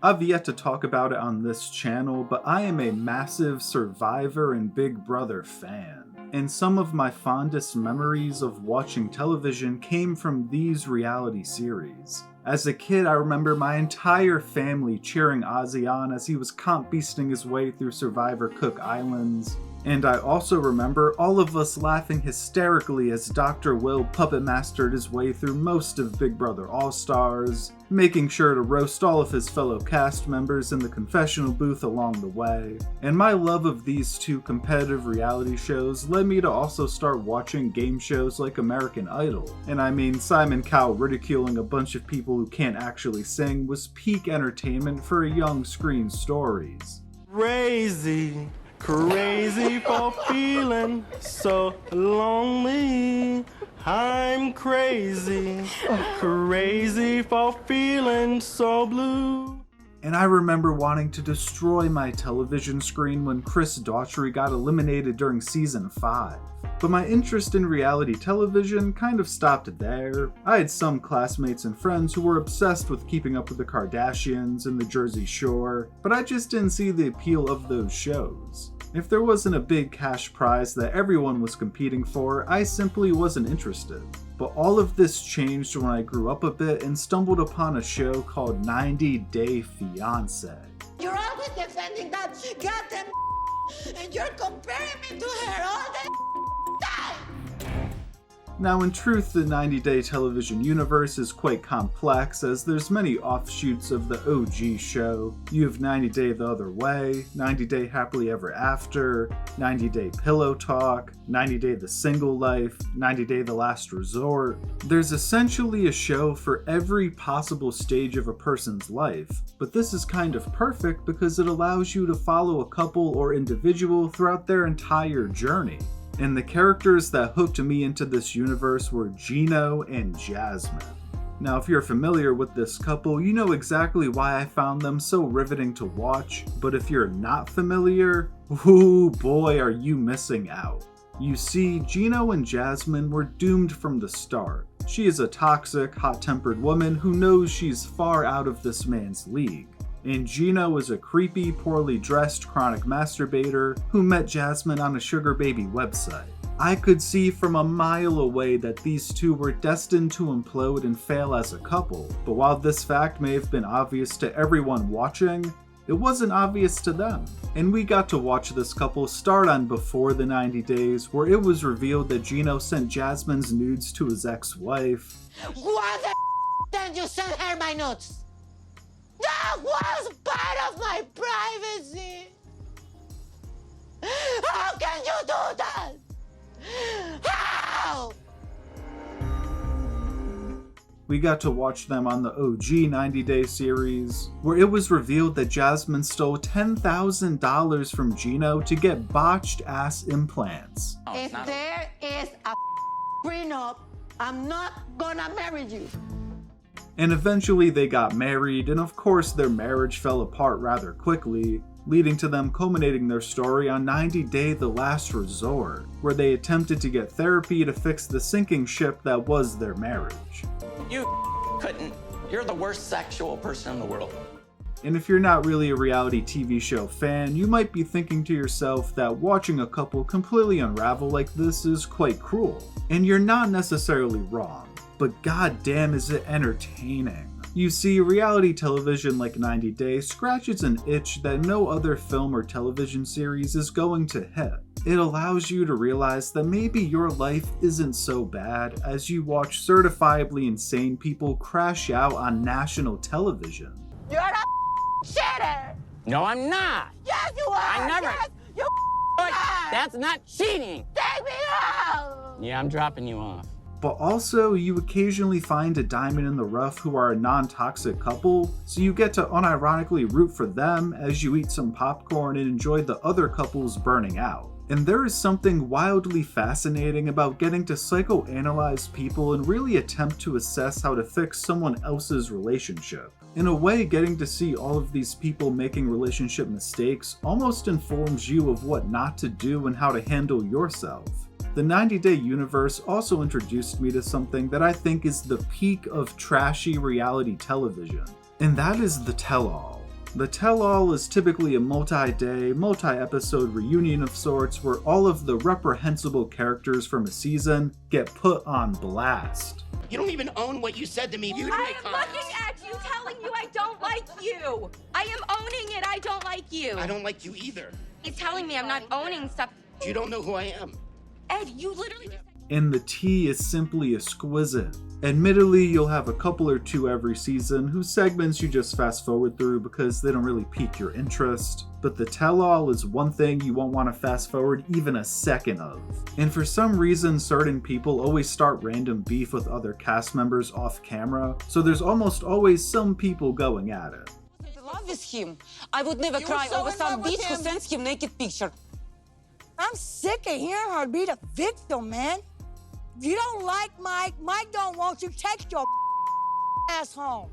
I've yet to talk about it on this channel, but I am a massive Survivor and Big Brother fan. And some of my fondest memories of watching television came from these reality series. As a kid, I remember my entire family cheering Ozzy on as he was comp beasting his way through Survivor Cook Islands. And I also remember all of us laughing hysterically as Dr. Will puppet mastered his way through most of Big Brother All-Stars, making sure to roast all of his fellow cast members in the confessional booth along the way. And my love of these two competitive reality shows led me to also start watching game shows like American Idol. And I mean, Simon Cowell ridiculing a bunch of people who can't actually sing was peak entertainment for a young screen stories. Crazy for feeling so lonely. I'm crazy for feeling so blue. And I remember wanting to destroy my television screen when Chris Daughtry got eliminated during season 5. But my interest in reality television kind of stopped there. I had some classmates and friends who were obsessed with Keeping Up with the Kardashians and the Jersey Shore, but I just didn't see the appeal of those shows. If there wasn't a big cash prize that everyone was competing for, I simply wasn't interested. But all of this changed when I grew up a bit and stumbled upon a show called 90 Day Fiancé. You're always defending that goddamn and you're comparing me to her all the time! Now in truth, the 90 Day television universe is quite complex as there's many offshoots of the OG show. You have 90 Day the Other Way, 90 Day Happily Ever After, 90 Day Pillow Talk, 90 Day The Single Life, 90 Day The Last Resort. There's essentially a show for every possible stage of a person's life, but this is kind of perfect because it allows you to follow a couple or individual throughout their entire journey. And the characters that hooked me into this universe were Gino and Jasmine. Now, if you're familiar with this couple, you know exactly why I found them so riveting to watch, but if you're not familiar, ooh boy are you missing out. You see, Gino and Jasmine were doomed from the start. She is a toxic, hot-tempered woman who knows she's far out of this man's league. And Gino is a creepy, poorly dressed chronic masturbator who met Jasmine on a sugar baby website. I could see from a mile away that these two were destined to implode and fail as a couple, but while this fact may have been obvious to everyone watching, it wasn't obvious to them. And we got to watch this couple start on Before the 90 Days, where it was revealed that Gino sent Jasmine's nudes to his ex-wife. Why the did you send her my nudes? That was part of my privacy! How can you do that? How? We got to watch them on the OG 90 Day series, where it was revealed that Jasmine stole $10,000 from Gino to get botched ass implants. If there is a prenup, I'm not gonna marry you. And eventually they got married, and of course their marriage fell apart rather quickly, leading to them culminating their story on 90 Day The Last Resort, where they attempted to get therapy to fix the sinking ship that was their marriage. You couldn't. You're the worst sexual person in the world. And if you're not really a reality TV show fan, you might be thinking to yourself that watching a couple completely unravel like this is quite cruel. And you're not necessarily wrong, but goddamn is it entertaining. You see, reality television like 90 Day scratches an itch that no other film or television series is going to hit. It allows you to realize that maybe your life isn't so bad as you watch certifiably insane people crash out on national television. You're a cheater! No, I'm not. Yes, you are! I never. Yes, you But are! that's not cheating. Take me out! Yeah, I'm dropping you off. But also, you occasionally find a diamond in the rough who are a non-toxic couple, so you get to unironically root for them as you eat some popcorn and enjoy the other couples burning out. And there is something wildly fascinating about getting to psychoanalyze people and really attempt to assess how to fix someone else's relationship. In a way, getting to see all of these people making relationship mistakes almost informs you of what not to do and how to handle yourself. The 90 Day universe also introduced me to something that I think is the peak of trashy reality television, and that is the tell-all. The tell-all is typically a multi-day, multi-episode reunion of sorts where all of the reprehensible characters from a season get put on blast. You don't even own what you said to me. You I am looking at you, telling you I don't like you. I am owning it. I don't like you. I don't like you either. He's telling me I'm not owning stuff. You don't know who I am. Ed, you literally just... And the tea is simply exquisite. Admittedly, you'll have a couple or two every season whose segments you just fast forward through because they don't really pique your interest, but the tell-all is one thing you won't want to fast forward even a second of. And for some reason, certain people always start random beef with other cast members off camera, so there's almost always some people going at it. Love is him. I would never cry over some bitch who sends him naked picture. I'm sick of hearing her be the victim, man. If you don't like Mike don't want you, text your ass home.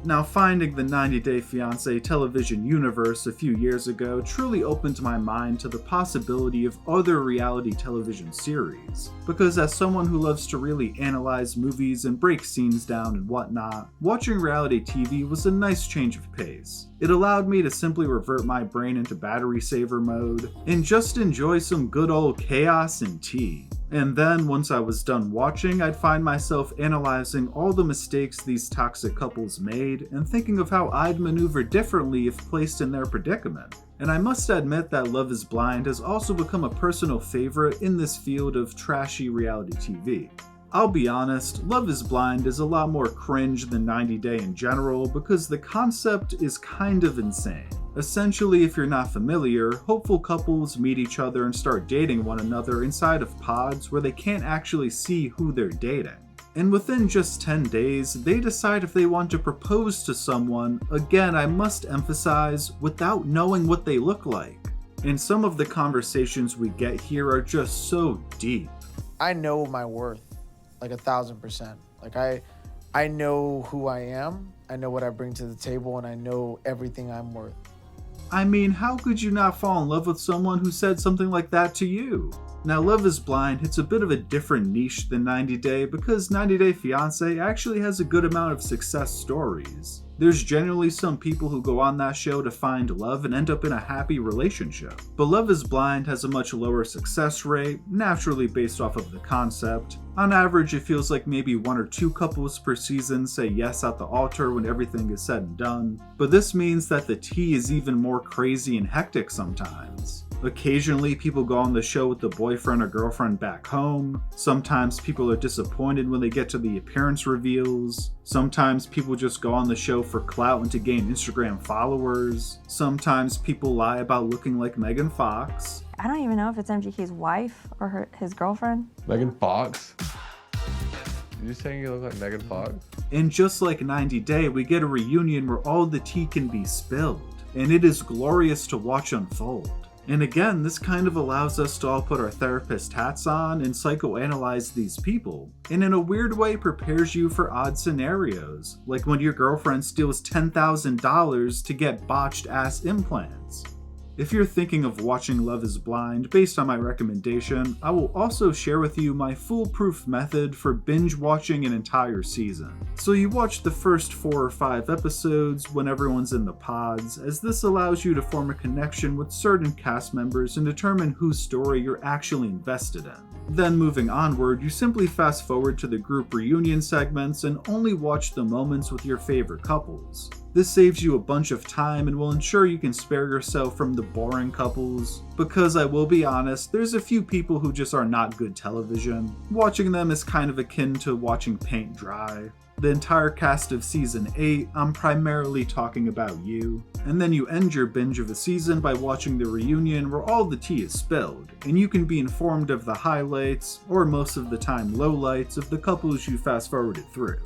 Now, finding the 90 Day Fiancé television universe a few years ago truly opened my mind to the possibility of other reality television series, because as someone who loves to really analyze movies and break scenes down and whatnot, watching reality TV was a nice change of pace. It allowed me to simply revert my brain into battery saver mode and just enjoy some good old chaos and tea. And then, once I was done watching, I'd find myself analyzing all the mistakes these toxic couples made and thinking of how I'd maneuver differently if placed in their predicament. And I must admit that Love is Blind has also become a personal favorite in this field of trashy reality TV. I'll be honest, Love is Blind is a lot more cringe than 90 Day in general because the concept is kind of insane. Essentially, if you're not familiar, hopeful couples meet each other and start dating one another inside of pods where they can't actually see who they're dating. And within just 10 days, they decide if they want to propose to someone, again I must emphasize, without knowing what they look like. And some of the conversations we get here are just so deep. I know my worth, like 1,000%. Like I know who I am, I know what I bring to the table, and I know everything I'm worth. I mean, how could you not fall in love with someone who said something like that to you? Now, Love is Blind hits a bit of a different niche than 90 Day because 90 Day Fiancé actually has a good amount of success stories. There's generally some people who go on that show to find love and end up in a happy relationship. But Love is Blind has a much lower success rate, naturally based off of the concept. On average, it feels like maybe 1 or 2 couples per season say yes at the altar when everything is said and done. But this means that the tea is even more crazy and hectic sometimes. Occasionally, people go on the show with the boyfriend or girlfriend back home. Sometimes people are disappointed when they get to the appearance reveals. Sometimes people just go on the show for clout and to gain Instagram followers. Sometimes people lie about looking like Megan Fox. I don't even know if it's MGK's wife or his girlfriend. Megan Fox? You saying you look like Megan Fox? And just like 90 Day, we get a reunion where all the tea can be spilled. And it is glorious to watch unfold. And again, this kind of allows us to all put our therapist hats on and psychoanalyze these people, and in a weird way prepares you for odd scenarios, like when your girlfriend steals $10,000 to get botched ass implants. If you're thinking of watching Love is Blind based on my recommendation, I will also share with you my foolproof method for binge watching an entire season. So you watch the first 4 or 5 episodes when everyone's in the pods, as this allows you to form a connection with certain cast members and determine whose story you're actually invested in. Then moving onward, you simply fast forward to the group reunion segments and only watch the moments with your favorite couples. This saves you a bunch of time and will ensure you can spare yourself from the boring couples, because I will be honest, there's a few people who just are not good television. Watching them is kind of akin to watching paint dry. The entire cast of season 8, I'm primarily talking about you. And then you end your binge of a season by watching the reunion where all the tea is spilled, and you can be informed of the highlights, or most of the time lowlights, of the couples you fast forwarded through.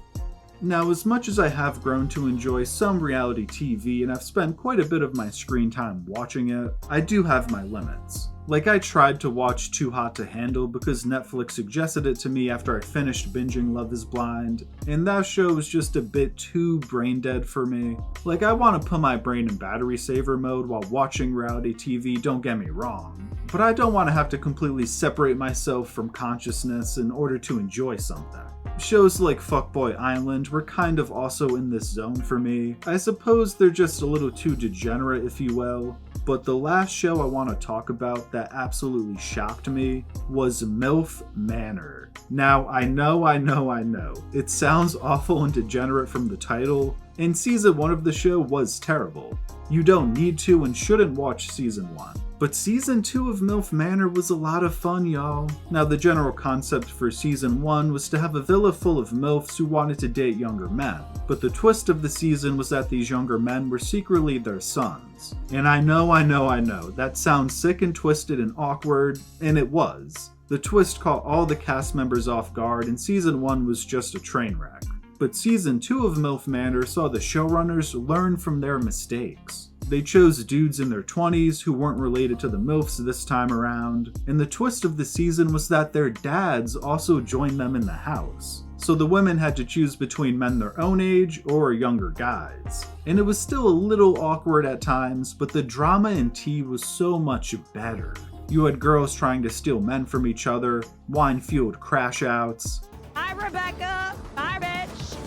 Now, as much as I have grown to enjoy some reality TV and I've spent quite a bit of my screen time watching it, I do have my limits. Like, I tried to watch Too Hot to Handle because Netflix suggested it to me after I finished binging Love is Blind, and that show was just a bit too brain dead for me. Like, I want to put my brain in battery saver mode while watching reality TV, don't get me wrong, but I don't want to have to completely separate myself from consciousness in order to enjoy something. Shows like Fuckboy Island were kind of also in this zone for me. I suppose they're just a little too degenerate, if you will. But the last show I want to talk about that absolutely shocked me was MILF Manor. Now, I know, it sounds awful and degenerate from the title, and season 1 of the show was terrible. You don't need to and shouldn't watch season 1. But season 2 of MILF Manor was a lot of fun, y'all. Now, the general concept for season 1 was to have a villa full of MILFs who wanted to date younger men. But the twist of the season was that these younger men were secretly their sons. And I know, that sounds sick and twisted and awkward, and it was. The twist caught all the cast members off guard, and season 1 was just a train wreck. But season 2 of MILF Manor saw the showrunners learn from their mistakes. They chose dudes in their 20s who weren't related to the MILFs this time around, and the twist of the season was that their dads also joined them in the house. So the women had to choose between men their own age or younger guys. And it was still a little awkward at times, but the drama and tea was so much better. You had girls trying to steal men from each other, wine-fueled crash outs. Hi, Rebecca. Bye, bitch.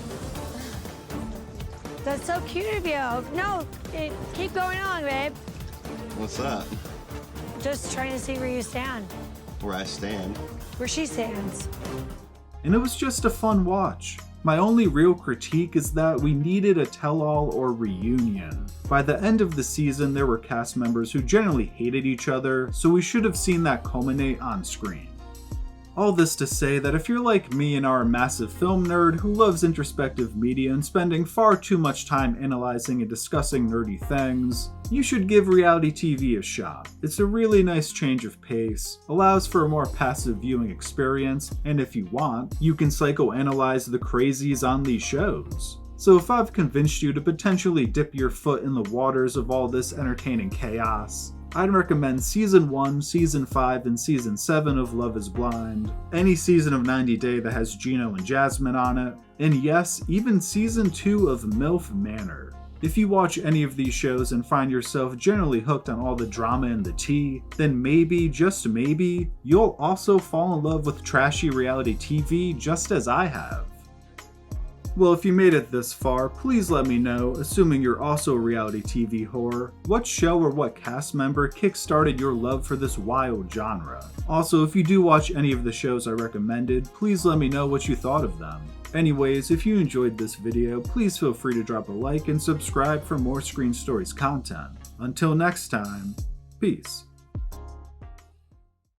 That's so cute of you. No, keep going on, babe. What's that? Just trying to see where you stand. Where I stand? Where she stands. And it was just a fun watch. My only real critique is that we needed a tell-all or reunion. By the end of the season, there were cast members who generally hated each other, so we should have seen that culminate on screen. All this to say that if you're like me and are a massive film nerd who loves introspective media and spending far too much time analyzing and discussing nerdy things, you should give reality TV a shot. It's a really nice change of pace, allows for a more passive viewing experience, and if you want, you can psychoanalyze the crazies on these shows. So if I've convinced you to potentially dip your foot in the waters of all this entertaining chaos, I'd recommend Season 1, Season 5, and Season 7 of Love is Blind, any season of 90 Day that has Gino and Jasmine on it, and yes, even Season 2 of MILF Manor. If you watch any of these shows and find yourself generally hooked on all the drama and the tea, then maybe, just maybe, you'll also fall in love with Trashy Reality TV just as I have. Well, if you made it this far, please let me know, assuming you're also a reality TV whore, what show or what cast member kickstarted your love for this wild genre. Also, if you do watch any of the shows I recommended, please let me know what you thought of them. Anyways, if you enjoyed this video, please feel free to drop a like and subscribe for more Screen Stories content. Until next time, peace.